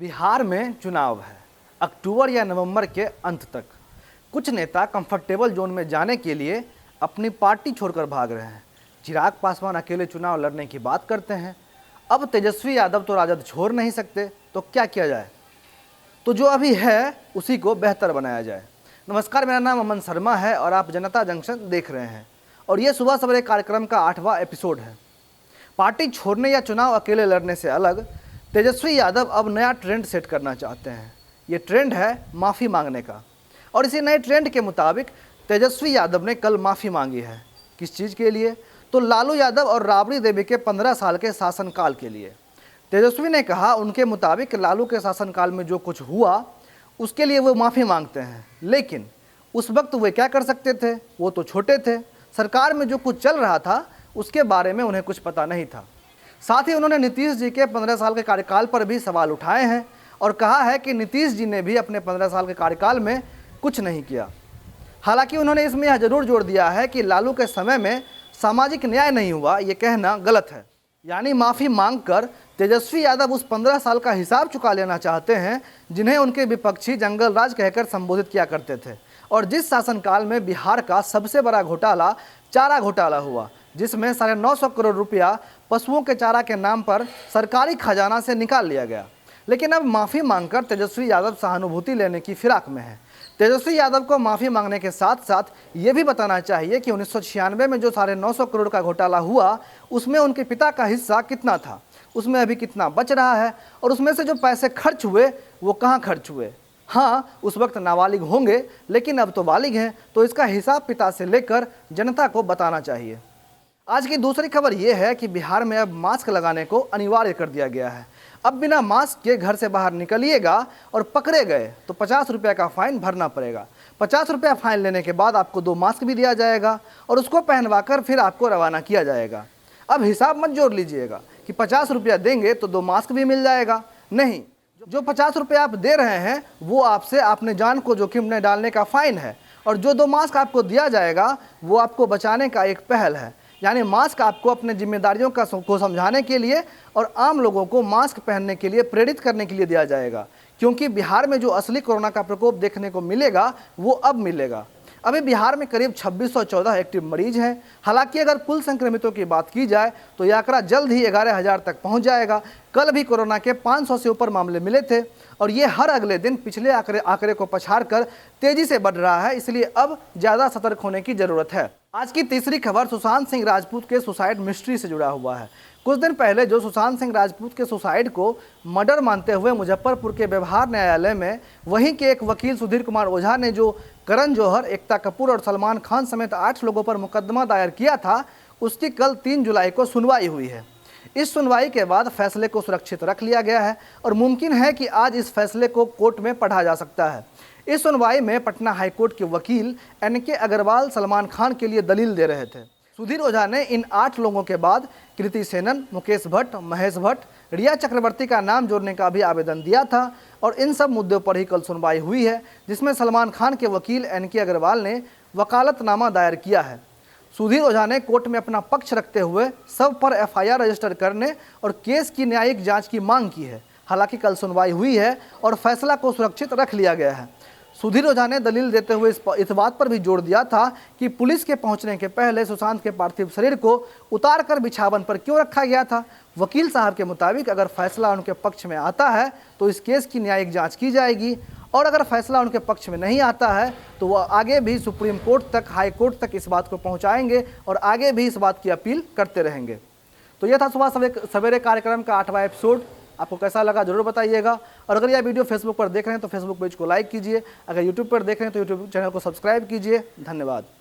बिहार में चुनाव है, अक्टूबर या नवंबर के अंत तक। कुछ नेता कंफर्टेबल जोन में जाने के लिए अपनी पार्टी छोड़कर भाग रहे हैं। चिराग पासवान अकेले चुनाव लड़ने की बात करते हैं। अब तेजस्वी यादव तो राजद छोड़ नहीं सकते, तो क्या किया जाए? तो जो अभी है उसी को बेहतर बनाया जाए। नमस्कार, मेरा नाम अमन शर्मा है और आप जनता जंक्शन देख रहे हैं और ये सुबह सवेरे कार्यक्रम का 8वां एपिसोड है। पार्टी छोड़ने या चुनाव अकेले लड़ने से अलग तेजस्वी यादव अब नया ट्रेंड सेट करना चाहते हैं। ये ट्रेंड है माफ़ी मांगने का और इसी नए ट्रेंड के मुताबिक तेजस्वी यादव ने कल माफ़ी मांगी है। किस चीज़ के लिए? तो लालू यादव और राबड़ी देवी के 15 साल के शासनकाल के लिए। तेजस्वी ने कहा उनके मुताबिक लालू के शासनकाल में जो कुछ हुआ उसके लिए वो माफ़ी मांगते हैं, लेकिन उस वक्त वे क्या कर सकते थे? वो तो छोटे थे। सरकार में जो कुछ चल रहा था उसके बारे में उन्हें कुछ पता नहीं था। साथ ही उन्होंने नीतीश जी के 15 साल के कार्यकाल पर भी सवाल उठाए हैं और कहा है कि नीतीश जी ने भी अपने 15 साल के कार्यकाल में कुछ नहीं किया। हालांकि उन्होंने इसमें यह जरूर जोड़ दिया है कि लालू के समय में सामाजिक न्याय नहीं हुआ, ये कहना गलत है। यानी माफ़ी मांगकर तेजस्वी यादव उस 15 साल का हिसाब चुका लेना चाहते हैं जिन्हें उनके विपक्षी जंगल राज कहकर संबोधित किया करते थे और जिस शासनकाल में बिहार का सबसे बड़ा घोटाला चारा घोटाला हुआ, जिसमें 950 करोड़ रुपया पशुओं के चारा के नाम पर सरकारी खजाना से निकाल लिया गया। लेकिन अब माफ़ी मांगकर तेजस्वी यादव सहानुभूति लेने की फिराक में है। तेजस्वी यादव को माफ़ी मांगने के साथ साथ ये भी बताना चाहिए कि 1996 में जो 950 करोड़ का घोटाला हुआ उसमें उनके पिता का हिस्सा कितना था, उसमें अभी कितना बच रहा है और उसमें से जो पैसे खर्च हुए वो कहाँ खर्च हुए। हाँ, उस वक्त नाबालिग होंगे लेकिन अब तो बालिग हैं, तो इसका हिसाब पिता से लेकर जनता को बताना चाहिए। आज की दूसरी खबर यह है कि बिहार में अब मास्क लगाने को अनिवार्य कर दिया गया है। अब बिना मास्क के घर से बाहर निकलिएगा और पकड़े गए तो 50 रुपये का फाइन भरना पड़ेगा। 50 रुपया फाइन लेने के बाद आपको 2 मास्क भी दिया जाएगा और उसको पहनवाकर फिर आपको रवाना किया जाएगा। अब हिसाब मत जोड़ लीजिएगा कि 50 रुपया देंगे तो 2 मास्क भी मिल जाएगा। नहीं, जो 50 रुपये आप दे रहे हैं वो आपसे अपने जान को जोखिम में डालने का फाइन है और जो 2 मास्क आपको दिया जाएगा वो आपको बचाने का एक पहल है। यानी मास्क आपको अपने जिम्मेदारियों को समझाने के लिए और आम लोगों को मास्क पहनने के लिए प्रेरित करने के लिए दिया जाएगा, क्योंकि बिहार में जो असली कोरोना का प्रकोप देखने को मिलेगा वो अब मिलेगा। अभी बिहार में करीब 2614 एक्टिव मरीज हैं। हालांकि अगर कुल संक्रमितों की बात की जाए तो यह आंकड़ा जल्द ही 11,000 तक पहुंच जाएगा। कल भी कोरोना के 500 से ऊपर मामले मिले थे और ये हर अगले दिन पिछले आंकड़े को पछाड़कर तेजी से बढ़ रहा है, इसलिए अब ज़्यादा सतर्क होने की ज़रूरत है। आज की तीसरी खबर सुशांत सिंह राजपूत के सुसाइड मिस्ट्री से जुड़ा हुआ है। कुछ दिन पहले जो सुशांत सिंह राजपूत के सुसाइड को मर्डर मानते हुए मुजफ्फरपुर के व्यवहार न्यायालय में वहीं के एक वकील सुधीर कुमार ओझा ने जो करण जौहर, एकता कपूर और सलमान खान समेत 8 लोगों पर मुकदमा दायर किया था, उसकी कल 3 जुलाई को सुनवाई हुई है। इस सुनवाई के बाद फैसले को सुरक्षित रख लिया गया है और मुमकिन है कि आज इस फैसले को कोर्ट में पढ़ा जा सकता है। इस सुनवाई में पटना हाईकोर्ट के वकील NK अग्रवाल सलमान खान के लिए दलील दे रहे थे। सुधीर ओझा ने इन 8 लोगों के बाद कृति सेनन, मुकेश भट्ट, महेश भट्ट, रिया चक्रवर्ती का नाम जोड़ने का भी आवेदन दिया था और इन सब मुद्दों पर ही कल सुनवाई हुई है, जिसमें सलमान खान के वकील NK अग्रवाल ने वकालतनामा दायर किया है। सुधीर ओझा ने कोर्ट में अपना पक्ष रखते हुए सब पर FIR रजिस्टर करने और केस की न्यायिक जांच की मांग की है। हालांकि कल सुनवाई हुई है और फैसला को सुरक्षित रख लिया गया है। सुधीर ओझा ने दलील देते हुए इस बात पर भी जोर दिया था कि पुलिस के पहुंचने के पहले सुशांत के पार्थिव शरीर को उतारकर बिछावन पर क्यों रखा गया था। वकील साहब के मुताबिक अगर फैसला उनके पक्ष में आता है तो इस केस की न्यायिक जांच की जाएगी और अगर फैसला उनके पक्ष में नहीं आता है तो वह आगे भी सुप्रीम कोर्ट तक, हाई कोर्ट तक इस बात को पहुँचाएंगे और आगे भी इस बात की अपील करते रहेंगे। तो यह था सुबह सवेरे कार्यक्रम का 8वां एपिसोड। आपको कैसा लगा जरूर बताइएगा और अगर यह वीडियो फेसबुक पर देख रहे हैं तो फेसबुक पेज को लाइक कीजिए, अगर यूट्यूब पर देख रहे हैं तो यूट्यूब चैनल को सब्सक्राइब कीजिए। धन्यवाद।